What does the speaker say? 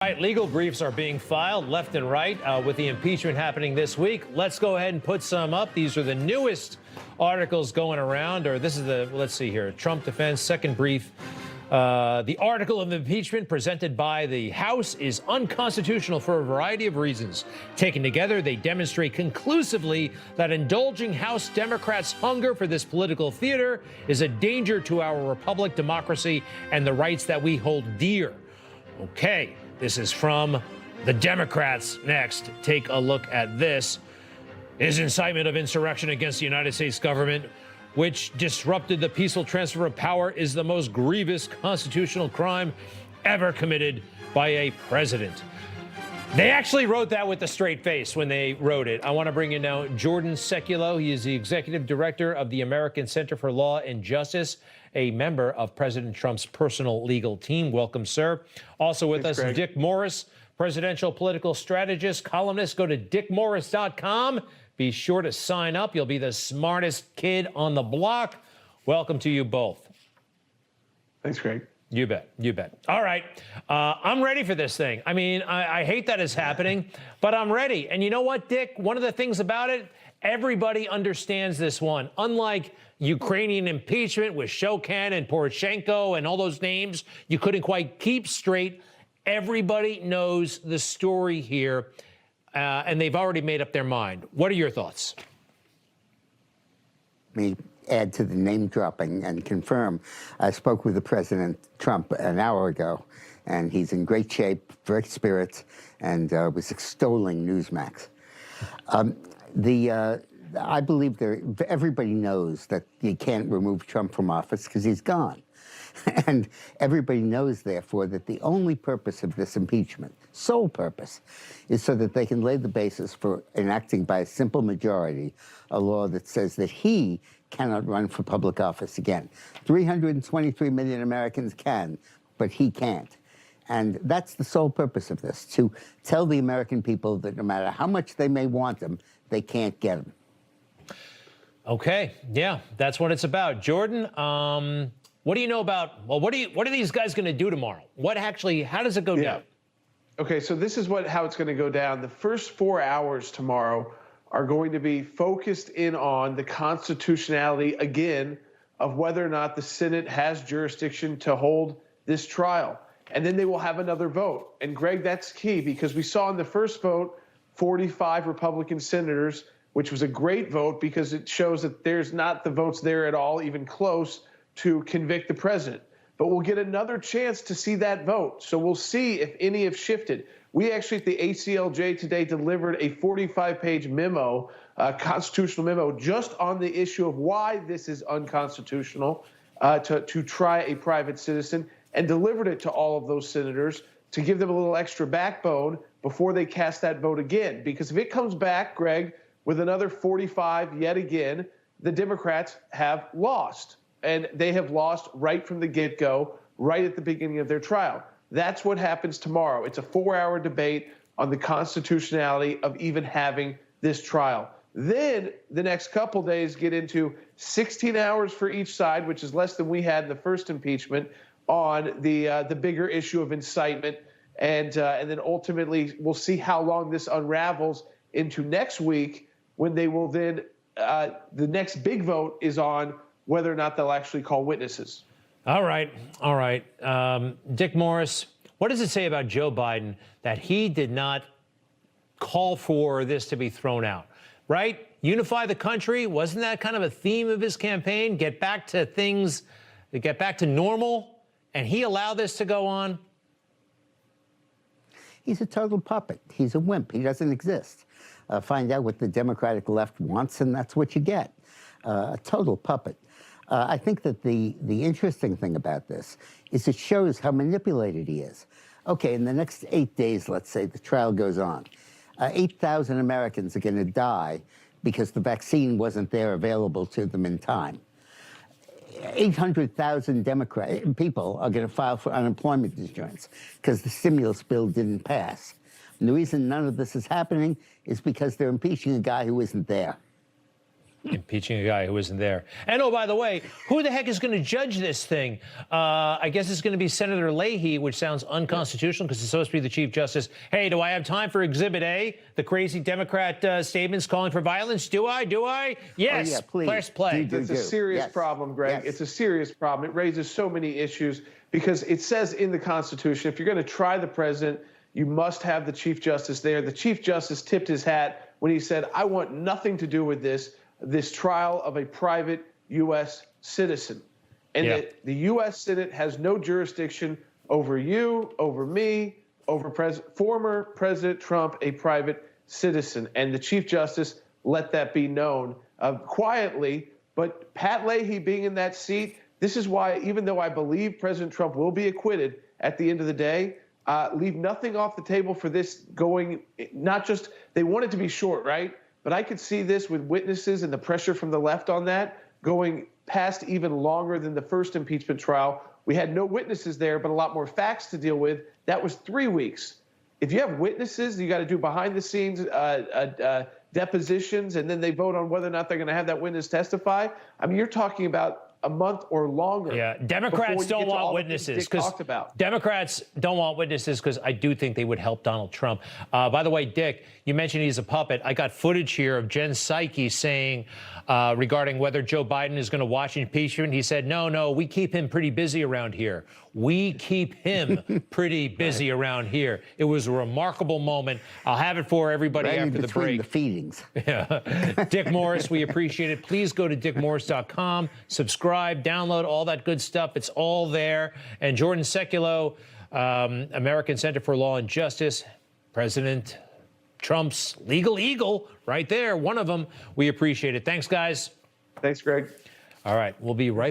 Right, legal briefs are being filed left and right with the impeachment happening this week. Let's go ahead and put some up. These are the newest articles going around, or this is the, let's see here, Trump defense, second brief. The article of impeachment presented by the House is unconstitutional for a variety of reasons. Taken together, they demonstrate conclusively that indulging House Democrats' hunger for this political theater is a danger to our republic, democracy, and the rights that we hold dear. Okay. This is from the Democrats. Next, take a look at this. Is incitement of insurrection against the United States government, which disrupted the peaceful transfer of power, is the most grievous constitutional crime ever committed by a president. They actually wrote that with a straight face when they wrote it. I want to bring in now Jordan Sekulow. He is the executive director of the American Center for Law and Justice, a member of President Trump's personal legal team. Welcome, sir. Also with us, Greg. Dick Morris, presidential political strategist, columnist. Go to dickmorris.com. Be sure to sign up. You'll be the smartest kid on the block. Welcome to you both. Thanks, Greg. You bet. You bet. All right. I'm ready for this thing. I mean, I hate that it's happening, but I'm ready. And you know what, Dick? One of the things about it, everybody understands this one. Unlike Ukrainian impeachment with Shokin and Poroshenko and all those names you couldn't quite keep straight, everybody knows the story here, and they've already made up their mind. What are your thoughts? Me add to the name dropping and confirm. I spoke with the President Trump an hour ago, and he's in great shape, great spirits, and was extolling Newsmax. I believe everybody knows that you can't remove Trump from office because he's gone. And everybody knows, therefore, that the only purpose of this impeachment, sole purpose, is so that they can lay the basis for enacting by a simple majority a law that says that he cannot run for public office again. 323 million Americans can, but he can't. And that's the sole purpose of this, to tell the American people that no matter how much they may want him, they can't get him. Okay, yeah, that's what it's about. Jordan, what do you know about, well, what are these guys going to do tomorrow? How does it go down? Okay, so this is how it's going to go down. The first 4 hours tomorrow are going to be focused in on the constitutionality, again, of whether or not the Senate has jurisdiction to hold this trial. And then they will have another vote. And Greg, that's key, because we saw in the first vote 45 Republican senators, which was a great vote because it shows that there's not the votes there at all, even close, to convict the president. But we'll get another chance to see that vote. So we'll see if any have shifted. We actually at the ACLJ today delivered a 45-page memo, constitutional memo, just on the issue of why this is unconstitutional to try a private citizen, and delivered it to all of those senators to give them a little extra backbone before they cast that vote again. Because if it comes back, Greg, with another 45 yet again, the Democrats have lost. And they have lost right from the get-go, right at the beginning of their trial. That's what happens tomorrow. It's a 4-hour debate on the constitutionality of even having this trial. Then the next couple days get into 16 hours for each side, which is less than we had in the first impeachment, on the bigger issue of incitement. And then ultimately we'll see how long this unravels into next week, when they will then, the next big vote is on whether or not they'll actually call witnesses. All right. All right. Dick Morris, what does it say about Joe Biden that he did not call for this to be thrown out, right? Unify the country. Wasn't that kind of a theme of his campaign? Get back to things, get back to normal. And he allowed this to go on? He's a total puppet. He's a wimp. He doesn't exist. Find out what the Democratic left wants, and that's what you get. A total puppet. I think that the interesting thing about this is it shows how manipulated he is. Okay, in the next 8 days, let's say, the trial goes on. 8,000 Americans are going to die because the vaccine wasn't there available to them in time. 800,000 people are going to file for unemployment insurance because the stimulus bill didn't pass. And the reason none of this is happening is because they're impeaching a guy who isn't there. Impeaching a guy who isn't there. And oh, by the way, who the heck is going to judge this thing? I guess it's going to be Senator Leahy, which sounds unconstitutional because it's supposed to be the Chief Justice. Hey, do I have time for Exhibit A? The crazy Democrat statements calling for violence? Do I? Yes. Oh, yeah, please. Press play. It's a serious problem, Greg. Yes. It's a serious problem. It raises so many issues because it says in the Constitution, if you're going to try the president, you must have the Chief Justice there. The Chief Justice tipped his hat when he said, I want nothing to do with this trial of a private U.S. citizen. And the U.S. Senate has no jurisdiction over you, over me, over former President Trump, a private citizen. And the Chief Justice let that be known quietly. But Pat Leahy being in that seat, this is why, even though I believe President Trump will be acquitted at the end of the day, leave nothing off the table for this going, not just, they want it to be short, right? But I could see this with witnesses and the pressure from the left on that going past even longer than the first impeachment trial. We had no witnesses there, but a lot more facts to deal with. That was 3 weeks. If you have witnesses, you got to do behind the scenes depositions, and then they vote on whether or not they're going to have that witness testify. I mean, you're talking about a month or longer. Yeah, Democrats don't want witnesses because Democrats don't want witnesses because I do think they would help Donald Trump. By the way, Dick, you mentioned he's a puppet. I got footage here of Jen Psaki saying regarding whether Joe Biden is going to watch impeachment. He said, no, we keep him pretty busy around here. We keep him pretty busy around here. It was a remarkable moment. I'll have it for everybody after the break. The feedings. Yeah. Dick Morris, we appreciate it. Please go to dickmorris.com, subscribe, download all that good stuff. It's all there. And Jordan Sekulow, American Center for Law and Justice, President Trump's legal eagle, right there, one of them. We appreciate it. Thanks, guys. Thanks, Greg. All right, we'll be right back.